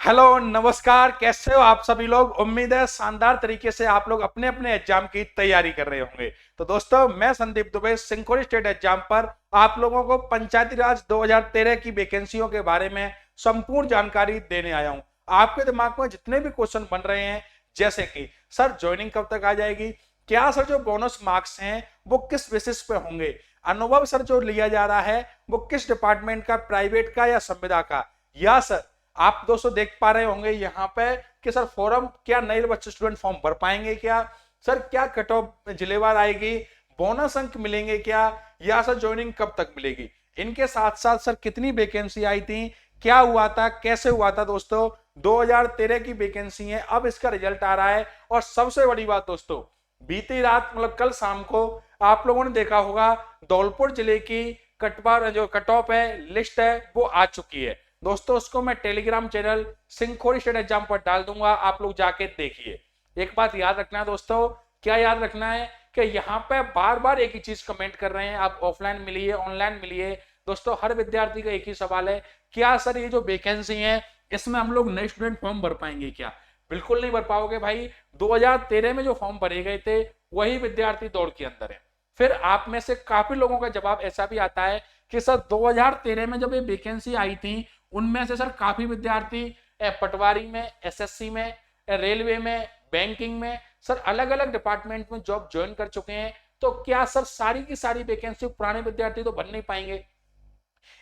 Hello नमस्कार, कैसे हो आप सभी लोग। उम्मीद है शानदार तरीके से आप लोग अपने अपने एग्जाम की तैयारी कर रहे होंगे। तो दोस्तों, मैं संदीप दुबे सिंकोरी स्टेट एग्जाम पर आप लोगों को पंचायती राज 2013 की वैकेंसियों के बारे में संपूर्ण जानकारी देने आया हूं। आपके दिमाग में जितने भी क्वेश्चन बन रहे हैं, जैसे कि सर ज्वाइनिंग कब तक आ जाएगी, क्या सर जो बोनस मार्क्स हैं वो किस बेसिस पे होंगे, अनुभव सर जो लिया जा रहा है वो किस डिपार्टमेंट का, प्राइवेट का या संविदा का, या सर आप दोस्तों देख पा रहे होंगे यहाँ पे कि सर फॉर्म क्या नए बच्चे स्टूडेंट फॉर्म भर पाएंगे क्या, सर क्या कट ऑफ जिलेवार आएगी, बोनस अंक मिलेंगे क्या, या सर ज्वाइनिंग कब तक मिलेगी। इनके साथ साथ सर कितनी वैकेंसी आई थी, क्या हुआ था, कैसे हुआ था। दोस्तों 2013 की वैकेंसी है, अब इसका रिजल्ट आ रहा है। और सबसे बड़ी बात दोस्तों, बीती रात मतलब कल शाम को आप लोगों ने देखा होगा धौलपुर जिले की कटवा जो कट ऑफ है, लिस्ट है, वो आ चुकी है। दोस्तों उसको मैं टेलीग्राम चैनल सिंकोरी स्टेट एग्जाम पर डाल दूंगा, आप लोग जाके देखिए। एक बात याद रखना है दोस्तों, क्या याद रखना है कि यहाँ पे बार बार एक ही चीज कमेंट कर रहे हैं, आप ऑफलाइन मिलिए ऑनलाइन मिलिए। दोस्तों हर विद्यार्थी का एक ही सवाल है, क्या सर ये जो वैकेंसी है इसमें हम लोग नए स्टूडेंट फॉर्म भर पाएंगे क्या। बिल्कुल नहीं भर पाओगे भाई। 2013 में जो फॉर्म भरे गए थे वही विद्यार्थी दौड़ के अंदर है। फिर आप में से काफी लोगों का जवाब ऐसा भी आता है कि सर 2013 में जब ये वैकेंसी आई थी उनमें से सर काफी विद्यार्थी पटवारी में, एसएससी में, रेलवे में, बैंकिंग में, सर अलग अलग डिपार्टमेंट में जॉब ज्वाइन कर चुके हैं। तो क्या सर सारी की सारी वैकेंसी पुराने विद्यार्थी तो भर नहीं पाएंगे।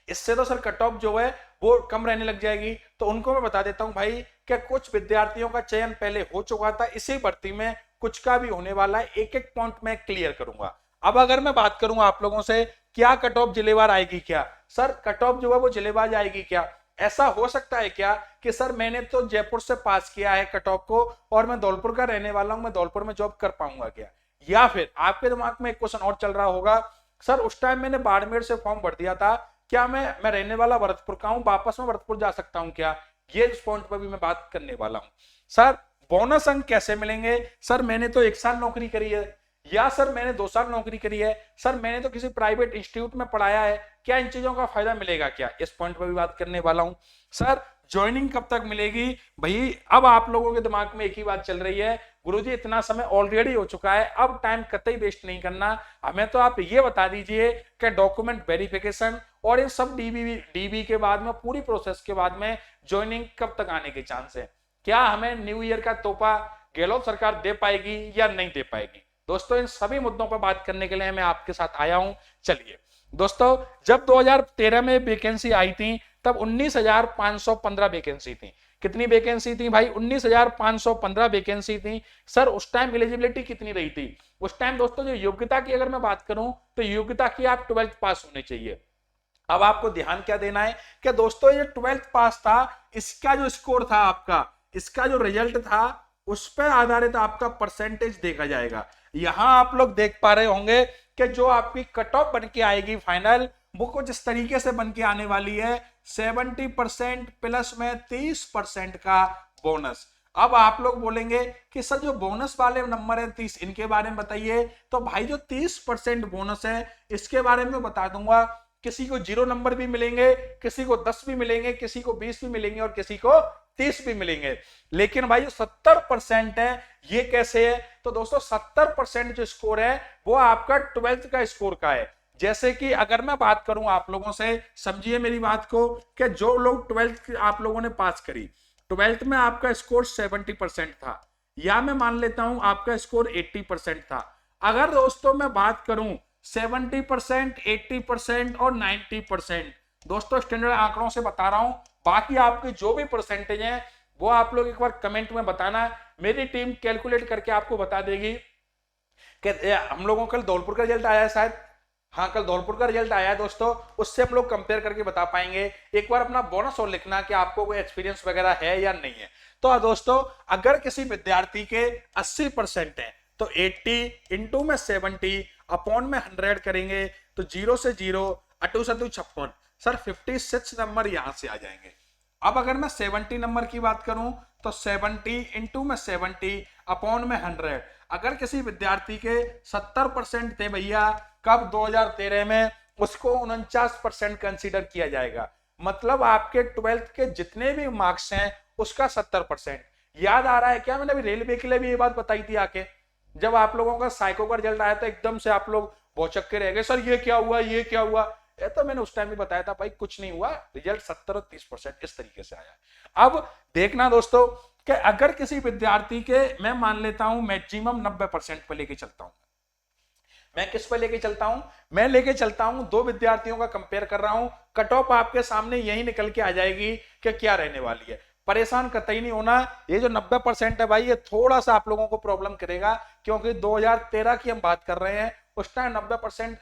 इससे तो सर कट ऑफ जो है वो कम रहने लग जाएगी। तो उनको मैं बता देता हूं भाई कि कुछ विद्यार्थियों का चयन पहले हो चुका था, इसी भर्ती में कुछ का भी होने वाला है। एक एक पॉइंट में क्लियर करूंगा। अब अगर मैं बात करूंगा आप लोगों से, क्या कट ऑफ जिलेवार आएगी क्या, सर कट ऑफ जो है वो जिलेवार आएगी क्या। ऐसा हो सकता है क्या कि सर मैंने तो जयपुर से पास किया है कट ऑफ को और मैं धौलपुर का रहने वाला हूं, मैं धौलपुर में जॉब कर पाऊंगा क्या। या फिर आपके दिमाग में एक क्वेश्चन और चल रहा होगा, सर उस टाइम मैंने बाड़मेर से फॉर्म भर दिया था, क्या मैं रहने वाला भरतपुर का हूं, वापस में भरतपुर जा सकता हूं क्या। ये इस पॉइंट पर भी मैं बात करने वाला हूं। सर बोनस अंक कैसे मिलेंगे, सर मैंने तो 1 साल नौकरी करी है, या सर मैंने 2 साल नौकरी करी है, सर मैंने तो किसी प्राइवेट इंस्टीट्यूट में पढ़ाया है, क्या इन चीजों का फायदा मिलेगा क्या, इस पॉइंट पर भी बात करने वाला हूं। सर ज्वाइनिंग कब तक मिलेगी भाई। अब आप लोगों के दिमाग में एक ही बात चल रही है, गुरुजी इतना समय ऑलरेडी हो चुका है, अब टाइम कतई वेस्ट नहीं करना, हमें तो आप ये बता दीजिए कि डॉक्यूमेंट वेरिफिकेशन और इन सब डीबी के बाद में, पूरी प्रोसेस के बाद में ज्वाइनिंग कब तक आने के चांस है। क्या हमें न्यू ईयर का तोहफा गहलोत सरकार दे पाएगी या नहीं दे पाएगी। दोस्तों इन सभी मुद्दों पर बात करने के लिए मैं आपके साथ आया हूं। चलिए दोस्तों, जब 2013 में वैकेंसी आई थी तब 19,515 वैकेंसी थी। कितनी वैकेंसी थी भाई, 19,515 वैकेंसी थी। सर उस टाइम एलिजिबिलिटी कितनी रही थी उस टाइम। दोस्तों जो योग्यता की अगर मैं बात करूं तो योग्यता की आप 12th पास होने चाहिए। अब आपको ध्यान क्या देना है कि दोस्तों ये 12th पास था, इसका जो स्कोर था आपका, इसका जो रिजल्ट था उस पर आधारित आपका परसेंटेज देखा जाएगा। यहां आप लोग देख पा रहे होंगे कि जो आपकी कट ऑफ बन के आएगी फाइनल, वो कुछ इस तरीके से बन के आने वाली है, 70% प्लस में 30% का बोनस। अब आप लोग बोलेंगे कि सर जो बोनस वाले नंबर है 30, इनके बारे में बताइए। तो भाई जो 30% बोनस है इसके बारे में बता दूंगा। किसी को 0 नंबर भी मिलेंगे, किसी को 10 भी मिलेंगे, किसी को 20 भी मिलेंगे और किसी को 30 भी मिलेंगे। लेकिन भाई जो 70% है ये कैसे है। तो दोस्तों 70% जो स्कोर है वो आपका 12th का स्कोर का है। जैसे कि अगर मैं बात करूं आप लोगों से, समझिए मेरी बात को, कि जो लोग 12th आप लोगों ने पास करी, 12th में आपका स्कोर 70% था, या मैं मान लेता हूं आपका स्कोर 80% था। अगर दोस्तों मैं बात करूं 70%, 80% और 90%, दोस्तों स्टैंडर्ड आंकड़ों से बता रहा हूं, बाकी आपके जो भी परसेंटेज है वो आप लोग एक बार कमेंट में बताना, मेरी टीम कैलकुलेट करके आपको बता देगी। कि हम लोगों कल धौलपुर का रिजल्ट आया है शायद, हाँ कल धौलपुर का रिजल्ट आया है दोस्तों, उससे हम लोग कंपेयर करके बता पाएंगे। एक बार अपना बोनस और लिखना कि आपको कोई एक्सपीरियंस वगैरह है या नहीं है। तो दोस्तों अगर किसी विद्यार्थी के 80% है तो 80 इंटू में 70 अपॉन में 100 करेंगे तो 0 से 0, अटू सतु 56, सर 56 नंबर यहां से आ जाएंगे। अब अगर मैं 70 नंबर की बात करूं तो 70 इंटू में 70 अपॉन में 100। अगर किसी विद्यार्थी के 70% थे भैया कब 2013 में, उसको 49% कंसीडर किया जाएगा। मतलब आपके 12th के जितने भी मार्क्स हैं उसका 70%। याद आ रहा है क्या, मैंने अभी रेलवे के लिए भी ये बात बताई थी आके, जब आप लोगों का साइको का रिजल्ट आया था एकदम से आप लोग भौचक्के रह गए, सर ये क्या हुआ, ये क्या हुआ। ये तो मैंने उस टाइम भी बताया था भाई, कुछ नहीं हुआ, रिजल्ट 70 और 30% इस तरीके से आया। अब देखना दोस्तों कि अगर किसी विद्यार्थी के, मैं मान लेता हूं मैक्सिमम 90% पे लेके चलता हूं, मैं किस पे लेके चलता हूं, मैं लेके चलता हूं दो विद्यार्थियों का कंपेयर कर रहा हूं, कट ऑफ आपके सामने यही निकल के आ जाएगी कि क्या रहने वाली है। परेशान कतई नहीं होना, ये जो 90% है भाई, ये थोड़ा सा आप लोगों को प्रॉब्लम करेगा, क्योंकि 2013 की हम बात कर रहे हैं, उस टाइम 90%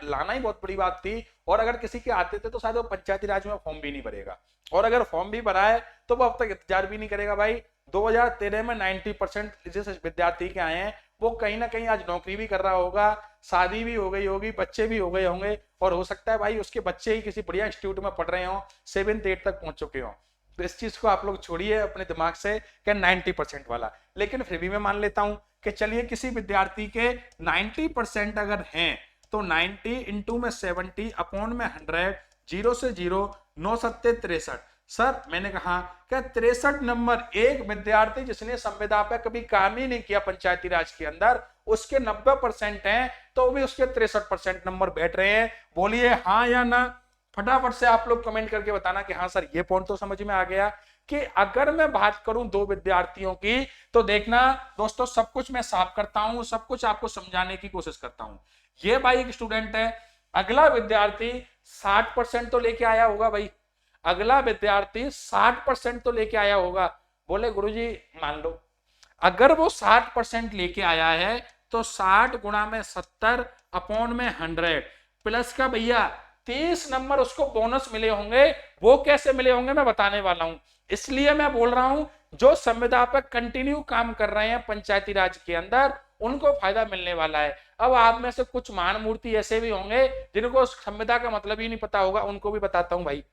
लाना ही बहुत बड़ी बात थी। और अगर किसी के आते थे तो शायद वो पंचायती राज में फॉर्म भी नहीं भरेगा, और अगर फॉर्म भी भरा है तो वो अब तक इंतजार भी नहीं करेगा भाई। 2013 में 90% जिस विद्यार्थी के आए हैं वो कहीं ना कहीं आज नौकरी भी कर रहा होगा, शादी भी हो गई होगी, बच्चे भी हो गए होंगे, और हो सकता है भाई उसके बच्चे ही किसी बढ़िया इंस्टीट्यूट में पढ़ रहे हो, 7th 8th तक पहुंच चुके हो। तो इस चीज को आप लोग छोड़िए अपने दिमाग से कि 90% वाला, लेकिन फिर भी मैं मान लेता हूं कि चलिए किसी विद्यार्थी के 90% अगर हैं तो 90 इंटू में 70 अपॉन में 100, 0 से 0, 9 सत्ते 63। सर मैंने कहा कि 63 नंबर, एक विद्यार्थी जिसने संविदा पे कभी काम ही नहीं किया पंचायती राज के अंदर, उसके 90% हैं, तो भी उसके 63% नंबर बैठ रहे हैं। बोलिए हाँ या ना, फटाफट से आप लोग कमेंट करके बताना कि हाँ सर ये पॉइंट तो समझ में आ गया। कि अगर मैं बात करूं दो विद्यार्थियों की, तो देखना दोस्तों सब कुछ मैं साफ करता हूं, सब कुछ आपको समझाने की कोशिश करता हूं। ये भाई एक स्टूडेंट है, अगला विद्यार्थी 60% तो लेके आया होगा भाई, अगला विद्यार्थी 60% तो लेके आया होगा। बोले गुरुजी मान लो अगर वो 60% लेके आया है तो 60 गुणा में 70 अपॉन में 100 प्लस का भैया 30 नंबर उसको बोनस मिले होंगे। वो कैसे मिले होंगे मैं बताने वाला हूं, इसलिए मैं बोल रहा हूं जो संविदा पर कंटिन्यू काम कर रहे हैं पंचायती राज के अंदर उनको फायदा मिलने वाला है। अब आप में से कुछ महान मूर्ति ऐसे भी होंगे जिनको संविदा का मतलब ही नहीं पता होगा, उनको भी बताता हूं भाई।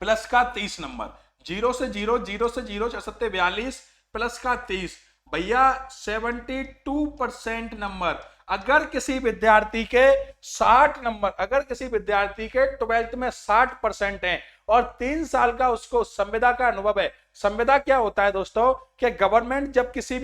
प्लस का 30 नंबर, 0 से 0, 0 से 0 चौसत्ते 42 प्लस का 30 भैया 72% नंबर। अगर किसी विद्यार्थी के 60 नंबर, अगर किसी विद्यार्थी के 12th में 60% हैं और 3 साल का उसको संविदा का अनुभव है। संविदा क्या होता है दोस्तों कि गवर्नमेंट जब किसी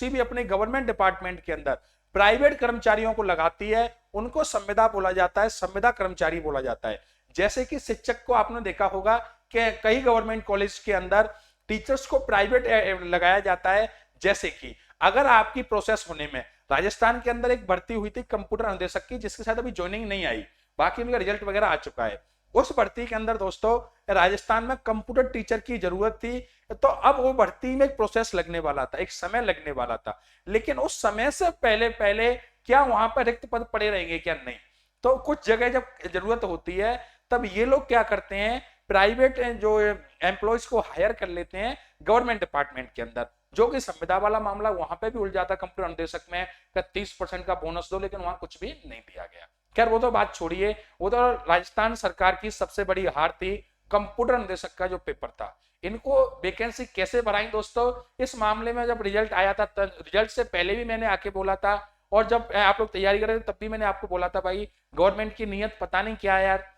भी अपने गवर्नमेंट डिपार्टमेंट के अंदर प्राइवेट कर्मचारियों को लगाती है उनको संविदा बोला जाता है, संविदा कर्मचारी बोला जाता है। जैसे कि शिक्षक को आपने देखा होगा कि कई गवर्नमेंट कॉलेज के अंदर टीचर्स को प्राइवेट लगाया जाता है। जैसे कि अगर आपकी प्रोसेस होने में, राजस्थान के अंदर एक भर्ती हुई थी कंप्यूटर अनुदेशक की, जिसके साथ अभी ज्वाइनिंग नहीं आई, बाकी उनका रिजल्ट वगैरह आ चुका है। उस भर्ती के अंदर दोस्तों राजस्थान में कंप्यूटर टीचर की जरूरत थी, तो अब वो भर्ती में एक प्रोसेस लगने वाला था, एक समय लगने वाला था, लेकिन उस समय से पहले पहले क्या वहां पर रिक्त पद पड़े रहेंगे क्या, नहीं। तो कुछ जगह जब जरूरत होती है तब ये लोग क्या करते हैं, प्राइवेट जो एम्प्लॉयज को हायर कर लेते हैं गवर्नमेंट डिपार्टमेंट के अंदर, जो कि संविदा वाला मामला वहां पे भी उलझ जाता कंप्यूटर अनुदेशक में, 30% का बोनस दो, लेकिन वहां कुछ भी नहीं दिया गया। खैर वो तो बात छोड़िए, वो तो राजस्थान सरकार की सबसे बड़ी हार थी कंप्यूटर अनुदेशक का जो पेपर था। इनको वैकेंसी कैसे भराई दोस्तों, इस मामले में जब रिजल्ट आया था, रिजल्ट से पहले भी मैंने आके बोला था, और जब आप लोग तैयारी कर रहे थे तब भी मैंने आपको बोला था भाई गवर्नमेंट की नीयत पता नहीं क्या है यार।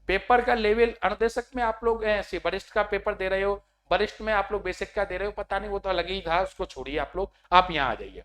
पेपर का लेवल अनुदेशक में आप लोग वरिष्ठ का पेपर दे रहे हो, वरिष्ठ में आप लोग बेसिक का दे रहे हो, पता नहीं वो तो अलग ही था, उसको छोड़िए आप लोग, आप यहाँ आ जाइए।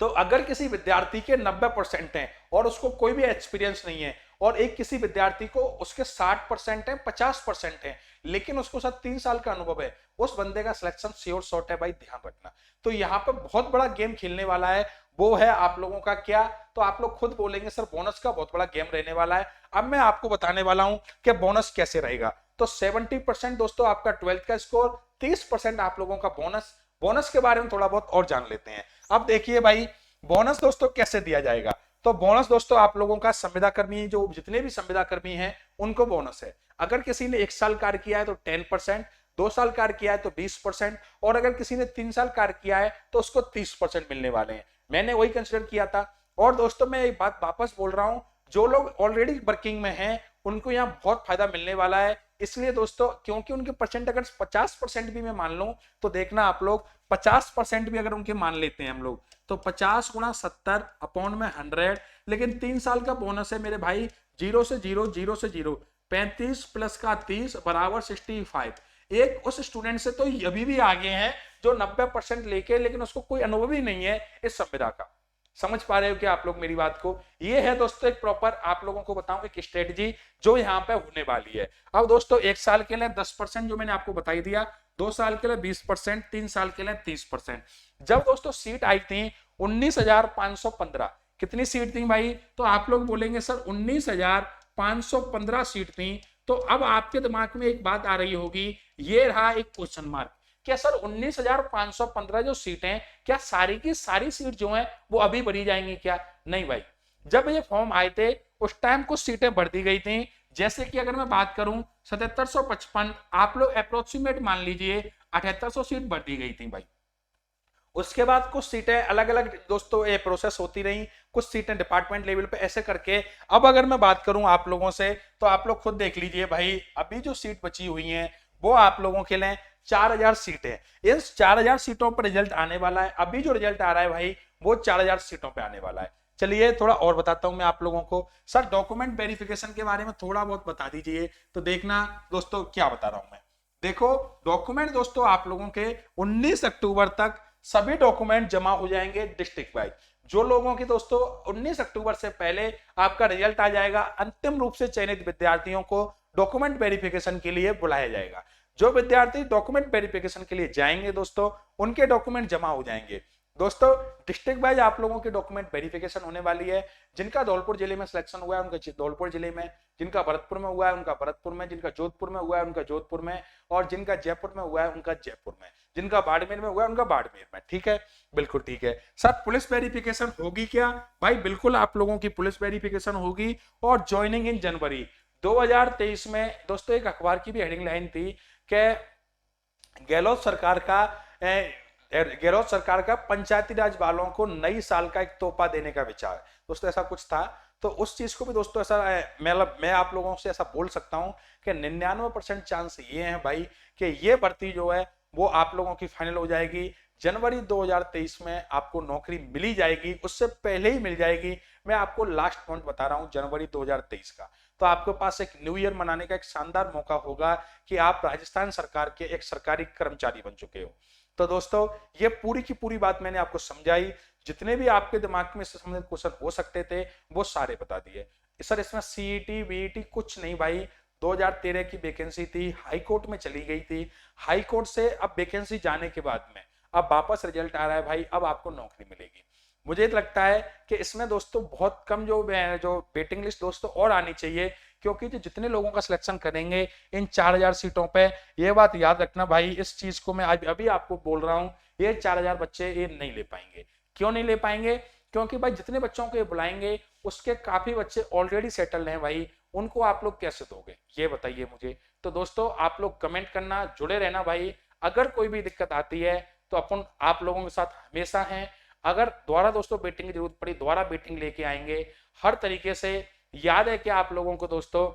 तो अगर किसी विद्यार्थी के 90% हैं और उसको कोई भी एक्सपीरियंस नहीं है, और एक किसी विद्यार्थी को उसके 60% है, 50% है, लेकिन उसको साथ 3 साल का अनुभव है, उस बंदे का सिलेक्शन श्योर शॉट है भाई, ध्यान रखना। तो यहाँ पर बहुत बड़ा गेम खेलने वाला है, वो है आप लोगों का क्या, तो आप लोग खुद बोलेंगे सर बोनस का बहुत बड़ा गेम रहने वाला है। अब मैं आपको बताने वाला हूं कि बोनस कैसे रहेगा। तो 70% दोस्तों आपका 12th का स्कोर, 30% आप लोगों का बोनस। बोनस के बारे में थोड़ा बहुत और जान लेते हैं। अब देखिए भाई बोनस दोस्तों कैसे दिया जाएगा। तो बोनस दोस्तों आप लोगों का संविदा कर्मी, जो जितने भी संविदा कर्मी हैं उनको बोनस है। अगर किसी ने 1 साल कार्य किया है तो 10%, 2 साल कार्य किया है तो 20%, और अगर किसी ने 3 साल कार्य किया है तो उसको 30% मिलने वाले हैं। मैंने वही कंसिडर किया था। और दोस्तों मैं एक बात वापस बोल रहा हूं, जो लोग ऑलरेडी वर्किंग में हैं उनको यहाँ बहुत फायदा मिलने वाला है। इसलिए दोस्तों क्योंकि उनके परसेंट अगर 50% भी मैं मान लूं, तो देखना आप लोग 50% भी अगर उनके मान लेते हैं हम लोग, तो 50 गुणा 70 अपॉन में 100, लेकिन 3 साल का बोनस है मेरे भाई, 0 से 0, 0 से 0, 35 प्लस का 30 बराबर 65। एक उस स्टूडेंट से तो अभी भी आगे हैं जो 90% लेके, लेकिन उसको कोई अनुभव ही नहीं है इस संविदा का। समझ पा रहे हो क्या आप लोग मेरी बात को? ये है दोस्तों एक प्रॉपर आप लोगों को बताऊं एक स्ट्रेटजी जो यहाँ पे होने वाली है। अब दोस्तों 1 साल के लिए 10% जो मैंने आपको बताई दिया, 2 साल के लिए 20%, 3 साल के लिए 30%। जब दोस्तों सीट आई थी 19,515, कितनी सीट थी भाई? तो आप लोग बोलेंगे सर 19,515 सीट थी। तो अब आपके दिमाग में एक बात आ रही होगी, ये रहा एक क्वेश्चन मार्क, क्या सर 19,515 जो सीटें, क्या सारी की सारी सीट जो है वो अभी भरी जाएंगी क्या? नहीं भाई, जब ये फॉर्म आए थे उस टाइम कुछ सीटें भर दी गई थी। जैसे कि अगर मैं बात करूं 7755, आप लोग अप्रोक्सीमेट मान लीजिए 7800 सीट भर दी गई थी भाई। उसके बाद कुछ सीटें अलग अलग दोस्तों ये प्रोसेस होती रही, कुछ सीटें डिपार्टमेंट लेवल पे, ऐसे करके अब अगर मैं बात करूं आप लोगों से तो आप लोग खुद देख लीजिए भाई, अभी जो सीट बची हुई हैं वो आप लोगों के लिए 4000 सीटें। इस 4000 सीटों पर रिजल्ट आने वाला है। अभी जो रिजल्ट आ रहा है भाई वो 4000 सीटों पे आने वाला है। चलिए थोड़ा और बताता हूं मैं आप लोगों को। सर डॉक्यूमेंट वेरिफिकेशन के बारे में थोड़ा बहुत बता दीजिए। तो देखना दोस्तों क्या बता रहा हूं मैं। देखो डॉक्यूमेंट दोस्तों आप लोगों के 19 अक्टूबर तक सभी डॉक्यूमेंट जमा हो जाएंगे डिस्ट्रिक्ट वाइज। जो लोगों की दोस्तों 19 अक्टूबर से पहले आपका रिजल्ट आ जाएगा, अंतिम रूप से चयनित विद्यार्थियों को डॉक्यूमेंट वेरिफिकेशन के लिए बुलाया जाएगा। जो विद्यार्थी डॉक्यूमेंट वेरिफिकेशन के लिए जाएंगे दोस्तों, उनके डॉक्यूमेंट जमा हो जाएंगे। दोस्तों डिस्ट्रिक्ट वाइज आप लोगों की डॉक्यूमेंट वेरिफिकेशन होने वाली है। जिनका धौलपुर जिले में सिलेक्शन हुआ है उनका धौलपुर जिले में, जिनका भरतपुर में हुआ है उनका भरतपुर में, जिनका जोधपुर में हुआ है उनका जोधपुर में, और जिनका जयपुर में हुआ है उनका जयपुर में, जिनका बाड़मेर में हुआ है उनका बाड़मेर में। ठीक है, बिल्कुल ठीक है। सर पुलिस वेरिफिकेशन होगी क्या? भाई बिल्कुल आप लोगों की पुलिस वेरिफिकेशन होगी, और ज्वाइनिंग इन जनवरी 2023 में। दोस्तों एक अखबार की भी हेडिंग लाइन थी कि गहलोत सरकार का पंचायती राज वालों को नई साल का एक तोहफा देने का विचार। दोस्तों ऐसा कुछ था। तो उस चीज को भी दोस्तों ऐसा मैं आप लोगों से ऐसा बोल सकता हूं कि 99% चांस ये है भाई कि ये भर्ती जो है वो आप लोगों की फाइनल हो जाएगी। जनवरी 2023 में आपको नौकरी मिली जाएगी, उससे पहले ही मिल जाएगी। मैं आपको लास्ट पॉइंट बता रहा हूं जनवरी 2023 का। तो आपके पास एक न्यू ईयर मनाने का एक शानदार मौका होगा कि आप राजस्थान सरकार के एक सरकारी कर्मचारी बन चुके हो। तो दोस्तों ये पूरी की पूरी बात मैंने आपको समझाई। जितने भी आपके दिमाग में इससे संबंधित क्वेश्चन हो सकते थे वो सारे बता दिए। सर इसमें सीईटी वीईटी कुछ नहीं भाई। 2013 की वैकेंसी थी, हाई कोर्ट में चली गई थी। हाई कोर्ट से अब वैकेंसी जाने के बाद में अब वापस रिजल्ट आ रहा है भाई, अब आपको नौकरी मिलेगी। मुझे लगता है कि इसमें दोस्तों बहुत कम जो वेटिंग लिस्ट दोस्तों और आनी चाहिए, क्योंकि जो जितने लोगों का सिलेक्शन करेंगे इन 4000 सीटों पे, ये बात याद रखना भाई। इस चीज को मैं अभी आपको बोल रहा हूं, ये 4000 बच्चे ये नहीं ले पाएंगे। क्यों नहीं ले पाएंगे? क्योंकि भाई जितने बच्चों को ये बुलाएंगे उसके काफी बच्चे ऑलरेडी सेटल्ड हैं भाई, उनको आप लोग कैसे दोगे ये बताइए मुझे। तो दोस्तों आप लोग कमेंट करना, जुड़े रहना भाई। अगर कोई भी दिक्कत आती है तो अपन आप लोगों के साथ हमेशा हैं। अगर दोबारा दोस्तों बेटिंग की जरूरत पड़ी दोबारा बेटिंग लेके आएंगे हर तरीके से। याद है कि आप लोगों को दोस्तों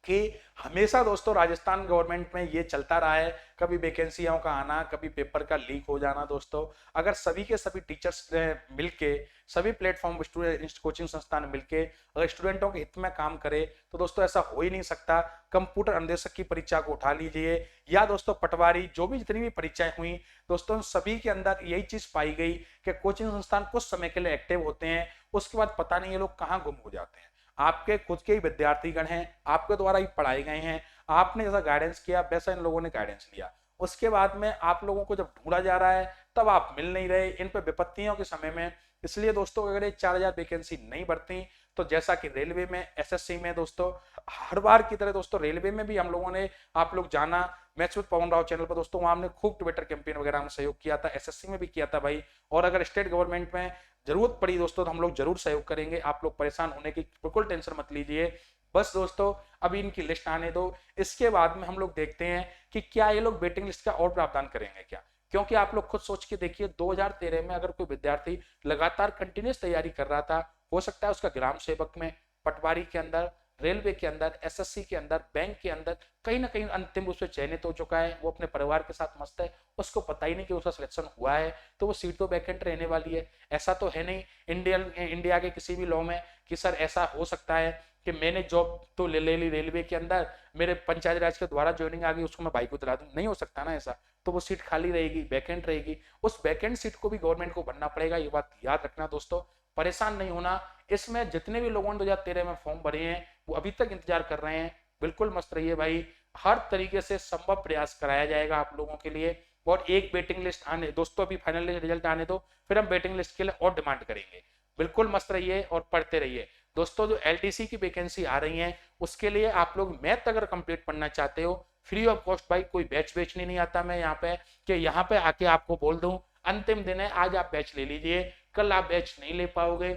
कि हमेशा दोस्तों राजस्थान गवर्नमेंट में ये चलता रहा है, कभी वैकेंसियों का आना, कभी पेपर का लीक हो जाना। दोस्तों अगर सभी के सभी टीचर्स मिलके, सभी प्लेटफॉर्म कोचिंग संस्थान मिलके अगर स्टूडेंटों के हित में काम करे तो दोस्तों ऐसा हो ही नहीं सकता। कंप्यूटर अनुदेशक की परीक्षा को उठा लीजिए, या दोस्तों पटवारी, जो भी जितनी भी परीक्षाएं हुई दोस्तों सभी के अंदर यही चीज पाई गई कि कोचिंग संस्थान कुछ समय के लिए एक्टिव होते हैं, उसके बाद पता नहीं ये लोग कहाँ गुम हो जाते हैं। आपके खुद के ही विद्यार्थीगण हैं, आपके द्वारा ही पढ़ाए गए हैं, आपने जैसा गाइडेंस किया वैसा इन लोगों ने गाइडेंस लिया। उसके बाद में आप लोगों को जब ढूंढा जा रहा है तब आप मिल नहीं रहे इन पे विपत्तियों के समय में। इसलिए दोस्तों अगर ये 4000 वैकेंसी नहीं बढ़ती तो जैसा कि रेलवे में, एसएससी में दोस्तों हर बार की तरह दोस्तों रेलवे में भी हम लोगों ने, आप लोग जाना match with Pawan Rao channel पर दोस्तों, वहां हमने खूब ट्विटर कैंपेन वगैरह में सहयोग किया था, एसएससी में भी किया था भाई। और अगर स्टेट गवर्नमेंट में जरूरत पड़ी दोस्तों तो हम लोग जरूर सहयोग करेंगे। आप लोग परेशान होने की बिल्कुल टेंशन मत लीजिए। बस दोस्तों अभी इनकी लिस्ट आने दो, इसके बाद में हम लोग देखते हैं कि क्या ये लोग वेटिंग लिस्ट का और प्रावधान करेंगे क्या। क्योंकि आप लोग खुद सोच के देखिए 2013 में अगर कोई विद्यार्थी लगातार कंटिन्यूस तैयारी कर रहा था, हो सकता है उसका ग्राम सेवक में, पटवारी के अंदर, रेलवे के अंदर, एसएससी के अंदर, बैंक के अंदर कहीं ना कहीं अंतिम रूप से चयनित हो चुका है, वो अपने परिवार के साथ मस्त है, उसको पता ही नहीं कि उसका सिलेक्शन हुआ है, तो वो सीट तो वैकेंट रहने वाली है। ऐसा तो है नहीं इंडिया के किसी भी लॉ में कि सर ऐसा हो सकता है कि मैंने जॉब तो ले ली रेलवे के अंदर, मेरे पंचायत राज के द्वारा ज्वाइनिंग आ गई, उसको मैं बाइक को दिला दूं, नहीं हो सकता ना ऐसा। तो वो सीट खाली रहेगी, वैकेंट रहेगी, उस वैकेंट सीट को भी गवर्नमेंट को भरना पड़ेगा, ये बात याद रखना दोस्तों। परेशान नहीं होना। इसमें जितने भी लोगों ने 2013 में फॉर्म भरे हैं वो अभी तक इंतजार कर रहे हैं, बिल्कुल मस्त रहिए भाई, हर तरीके से संभव प्रयास कराया जाएगा आप लोगों के लिए। और एक वेटिंग लिस्ट आने दोस्तों, अभी फाइनल रिजल्ट आने दो, फिर हम वेटिंग लिस्ट के लिए और डिमांड करेंगे। बिल्कुल मस्त रहिए और पढ़ते रहिए दोस्तों। जो एलडीसी की वैकेंसी आ रही है उसके लिए आप लोग मैथ अगर कंप्लीट पढ़ना चाहते हो, फ्री ऑफ कॉस्ट भाई, कोई बैच बेचने नहीं आता मैं यहाँ पे कि यहाँ पे आके आपको बोल दूं अंतिम दिन है आज आप बैच ले लीजिए, कल आप बैच नहीं ले पाओगे,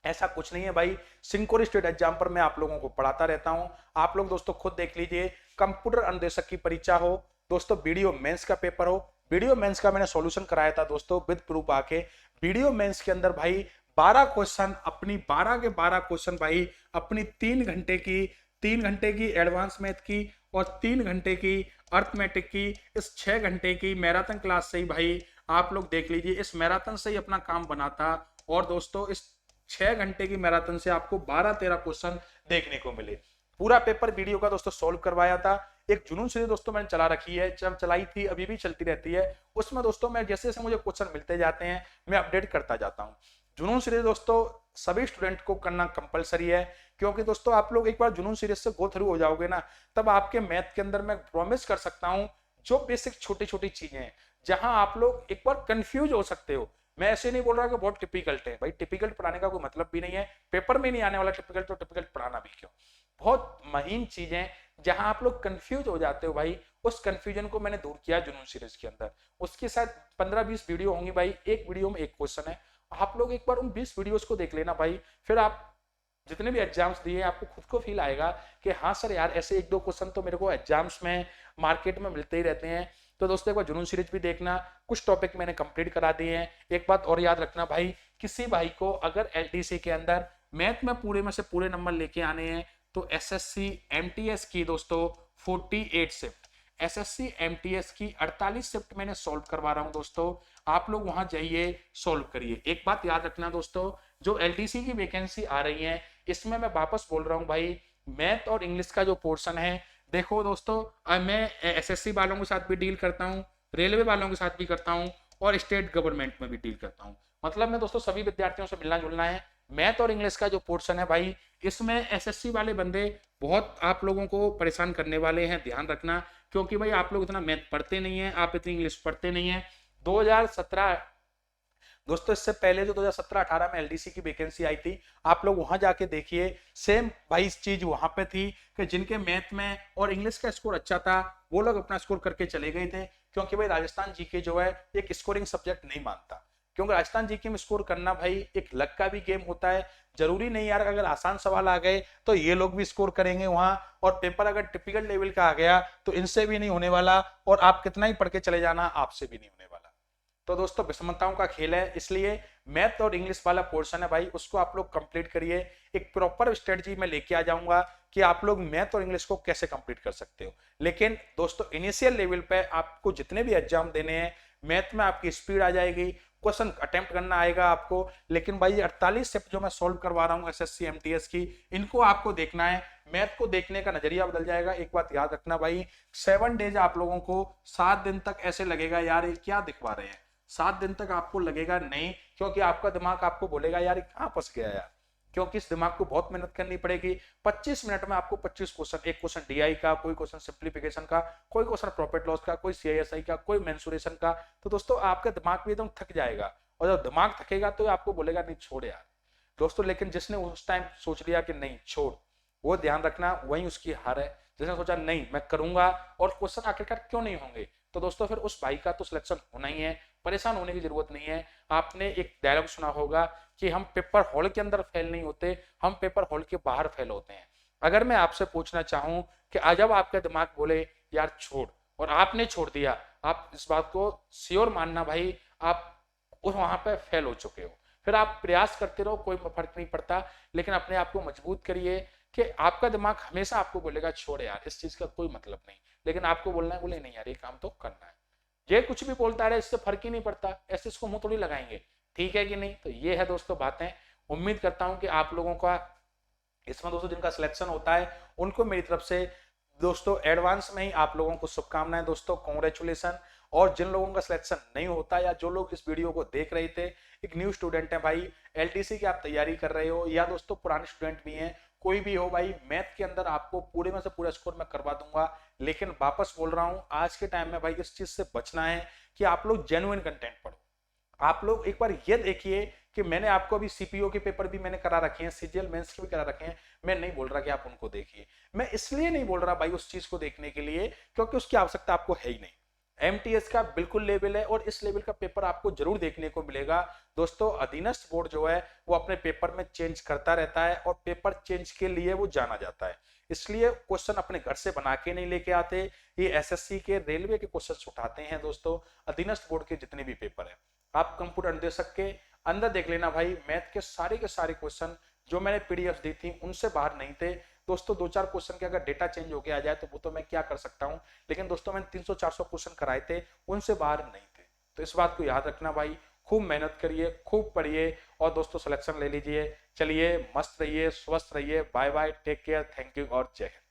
ऐसा कुछ नहीं है भाई। सिंकोरी स्टेट एग्जाम पर मैं आप लोगों को पढ़ाता रहता हूं, आप लोग दोस्तों खुद देख लीजिए। कंप्यूटर अनुदेशक की परीक्षा हो दोस्तों, वीडियो मेंस का पेपर हो, वीडियो मेंस का मैंने सॉल्यूशन कराया था दोस्तों विद प्रूफ आके। वीडियो मेंस के अंदर भाई 12 क्वेश्चन, अपनी 12 के 12 क्वेश्चन भाई अपनी 3 घंटे की एडवांस मैथ की और 3 घंटे की अर्थमेटिक की, इस 6 घंटे की मैराथन क्लास से ही भाई आप लोग देख लीजिए, इस मैराथन से ही अपना काम बनाता। और दोस्तों इस 6 घंटे की मैराथन से आपको 12-13 क्वेश्चन देखने को मिले। पूरा पेपर वीडियो का दोस्तों सॉल्व करवाया था। एक जुनून सीरीज दोस्तों मैंने चला रखी है, जब चलाई थी अभी भी चलती रहती है, उसमें दोस्तों मैं जैसे जैसे मुझे क्वेश्चन मिलते जाते हैं मैं अपडेट करता जाता हूँ। जुनून सीरीज दोस्तों सभी स्टूडेंट को करना कंपलसरी है, क्योंकि दोस्तों आप लोग एक बार जुनून सीरीज से गो थ्रू हो जाओगे ना, तब आपके मैथ के अंदर मैं प्रॉमिस कर सकता हूँ जो बेसिक छोटी छोटी चीजें हैं जहां आप लोग एक बार कंफ्यूज हो सकते हो। मैं ऐसे नहीं बोल रहा कि बहुत टिपिकल्ट है भाई, टिपिकल्ट पढ़ाने का कोई मतलब भी नहीं है, पेपर में नहीं आने वाला टिपिकल्ट, तो टिपिकल्ट पढ़ाना भी क्यों। बहुत महीन चीजें जहां आप लोग कंफ्यूज हो जाते हो भाई, उस कंफ्यूजन को मैंने दूर किया जुनून सीरीज के अंदर। उसके साथ 15-20 वीडियो होंगी भाई, एक वीडियो में एक क्वेश्चन है, आप लोग एक बार उन 20 वीडियोस को देख लेना भाई, फिर आप जितने भी एग्जाम्स दिए आपको खुद को फील आएगा कि हाँ सर यार ऐसे 1-2 क्वेश्चन तो मेरे को एग्जाम्स में मार्केट में मिलते ही रहते हैं। तो दोस्तों एक बार जुनून सीरीज भी देखना, कुछ टॉपिक मैंने कंप्लीट करा दिए हैं। एक बात और याद रखना भाई, किसी भाई को अगर एलडीसी के अंदर मैथ में पूरे में से पूरे नंबर लेके आने हैं तो एसएससी एमटीएस की दोस्तों 48 शिफ्ट, एसएससी एमटीएस की 48 शिफ्ट मैंने सॉल्व करवा रहा हूं दोस्तों, आप लोग वहां जाइए सॉल्व करिए। एक बात याद रखना दोस्तों, जो एलडीसी की वैकेंसी आ रही है इसमें मैं वापस बोल रहा हूं भाई, मैथ और इंग्लिश का जो पोर्शन है, देखो दोस्तों मैं एसएससी वालों के साथ भी डील करता हूँ, रेलवे वालों के साथ भी करता हूँ और स्टेट गवर्नमेंट में भी डील करता हूँ। मतलब मैं दोस्तों सभी विद्यार्थियों से मिलना जुलना है। मैथ और इंग्लिश का जो पोर्शन है भाई, इसमें एसएससी वाले बंदे बहुत आप लोगों को परेशान करने वाले हैं, ध्यान रखना, क्योंकि भाई आप लोग इतना मैथ पढ़ते नहीं है, आप इतनी इंग्लिश पढ़ते नहीं है। 2017 दोस्तों इससे पहले जो 2017-18 में एलडीसी की वैकेंसी आई थी, आप लोग वहां जाके देखिए, सेम भाई चीज वहां पे थी कि जिनके मैथ में और इंग्लिश का स्कोर अच्छा था वो लोग अपना स्कोर करके चले गए थे, क्योंकि भाई राजस्थान जीके जो है एक स्कोरिंग सब्जेक्ट नहीं मानता, क्योंकि राजस्थान जीके में स्कोर करना भाई एक लक का भी गेम होता है। जरूरी नहीं यार अगर आसान सवाल आ गए तो ये लोग भी स्कोर करेंगे वहां, और पेपर अगर टिपिकल लेवल का आ गया तो इनसे भी नहीं होने वाला, और आप कितना ही पढ़ के चले जाना आपसे भी नहीं होने वाला। तो दोस्तों विषमताओं का खेल है, इसलिए मैथ और इंग्लिश वाला पोर्शन है भाई उसको आप लोग कंप्लीट करिए। एक प्रॉपर स्ट्रेटजी में लेके आ जाऊंगा कि आप लोग मैथ और इंग्लिश को कैसे कंप्लीट कर सकते हो। लेकिन दोस्तों इनिशियल लेवल पे आपको जितने भी एग्जाम देने हैं, मैथ में आपकी स्पीड आ जाएगी, क्वेश्चन अटेम्प्ट करना आएगा आपको, लेकिन भाई 48 स्टेप जो मैं सॉल्व करवा रहा हूँ एसएससी एमटीएस की, इनको आपको देखना है, मैथ को देखने का नजरिया बदल जाएगा। एक बात याद रखना भाई, 7 डेज आप लोगों को 7 दिन तक ऐसे लगेगा यार ये क्या दिखवा रहे हैं, 7 दिन तक आपको लगेगा नहीं, क्योंकि आपका दिमाग आपको बोलेगा यार कहाँ फंस गया यार, क्योंकि इस दिमाग को बहुत मेहनत करनी पड़ेगी। 25 मिनट में आपको 25 क्वेश्चन, एक क्वेश्चन डीआई का, कोई क्वेश्चन सिंप्लीफिकेशन का, कोई क्वेश्चन प्रॉफिट लॉस का, कोई सीआईएसआई का, कोई मेंसुरेशन का। तो दोस्तों आपका दिमाग भी एकदम थक जाएगा, और जब दिमाग थकेगा तो आपको बोलेगा नहीं छोड़ यार दोस्तों। लेकिन जिसने उस टाइम सोच लिया कि नहीं छोड़, वो ध्यान रखना वही उसकी हार है। जिसने सोचा नहीं मैं करूंगा और क्वेश्चन आखिरकार क्यों नहीं होंगे, तो दोस्तों फिर उस भाई का तो सिलेक्शन होना ही है, परेशान होने की जरूरत नहीं है। आपने एक डायलॉग सुना होगा कि हम पेपर हॉल के अंदर फेल नहीं होते, हम पेपर हॉल के बाहर फेल होते हैं। अगर मैं आपसे पूछना चाहूं कि जब आपका दिमाग बोले यार छोड़, और आपने छोड़ दिया, आप इस बात को श्योर मानना भाई आप वहां पे फेल हो चुके हो। फिर आप प्रयास करते रहो, कोई फर्क नहीं पड़ता, लेकिन अपने आप को मजबूत करिए, कि आपका दिमाग हमेशा आपको बोलेगा छोड़ यार इस चीज का कोई मतलब नहीं, लेकिन आपको बोलना है बोले नहीं यार ये काम तो करना है। ये कुछ भी बोलता रहे इससे फर्क ही नहीं पड़ता, ऐसे इसको मुंह थोड़ी लगाएंगे, ठीक है कि नहीं। तो ये है दोस्तों बातें। उम्मीद करता हूं कि आप लोगों का इसमें दोस्तों जिनका सिलेक्शन होता है उनको मेरी तरफ से दोस्तों एडवांस में ही आप लोगों को शुभकामनाएं दोस्तों, कॉन्ग्रेचुलेसन। और जिन लोगों का सिलेक्शन नहीं होता या जो लोग इस वीडियो को देख रहे थे, एक न्यू स्टूडेंट है भाई, एलटीसी की आप तैयारी कर रहे हो या दोस्तों पुराने स्टूडेंट भी हैं, कोई भी हो भाई, मैथ के अंदर आपको पूरे में से पूरा स्कोर मैं करवा दूंगा। लेकिन वापस बोल रहा हूं आज के टाइम में भाई इस चीज से बचना है कि आप लोग जेन्युइन कंटेंट पढ़ो। आप लोग एक बार ये देखिए कि मैंने आपको अभी सीपीओ के पेपर भी मैंने करा रखे हैं, सीजीएल मेंस के भी करा रखे हैं, मैं नहीं बोल रहा कि आप उनको देखिए, मैं इसलिए नहीं बोल रहा भाई उस चीज को देखने के लिए क्योंकि उसकी आवश्यकता आपको है ही नहीं। एमटीएस का बिल्कुल लेवल है और इस लेवल का पेपर आपको जरूर देखने को मिलेगा दोस्तों। अधीनस्थ बोर्ड जो है वो अपने पेपर में चेंज करता रहता है और पेपर चेंज के लिए वो जाना जाता है, इसलिए क्वेश्चन अपने घर से बना के नहीं लेके आते, ये एसएससी के रेलवे के क्वेश्चन उठाते हैं दोस्तों। अधीनस्थ बोर्ड के जितने भी पेपर है आप कंप्यूटर निर्देशक के अंदर देख लेना भाई, मैथ के सारे क्वेश्चन जो मैंने पीडीएफ दी थी उनसे बाहर नहीं थे दोस्तों। 2-4 क्वेश्चन के अगर डेटा चेंज होके आ जाए तो वो तो मैं क्या कर सकता हूं, लेकिन दोस्तों मैंने 300-400 क्वेश्चन कराए थे उनसे बाहर नहीं थे। तो इस बात को याद रखना भाई, खूब मेहनत करिए, खूब पढ़िए और दोस्तों सिलेक्शन ले लीजिए। चलिए मस्त रहिए, स्वस्थ रहिए, bye bye, take care, thank you और जय हिंद।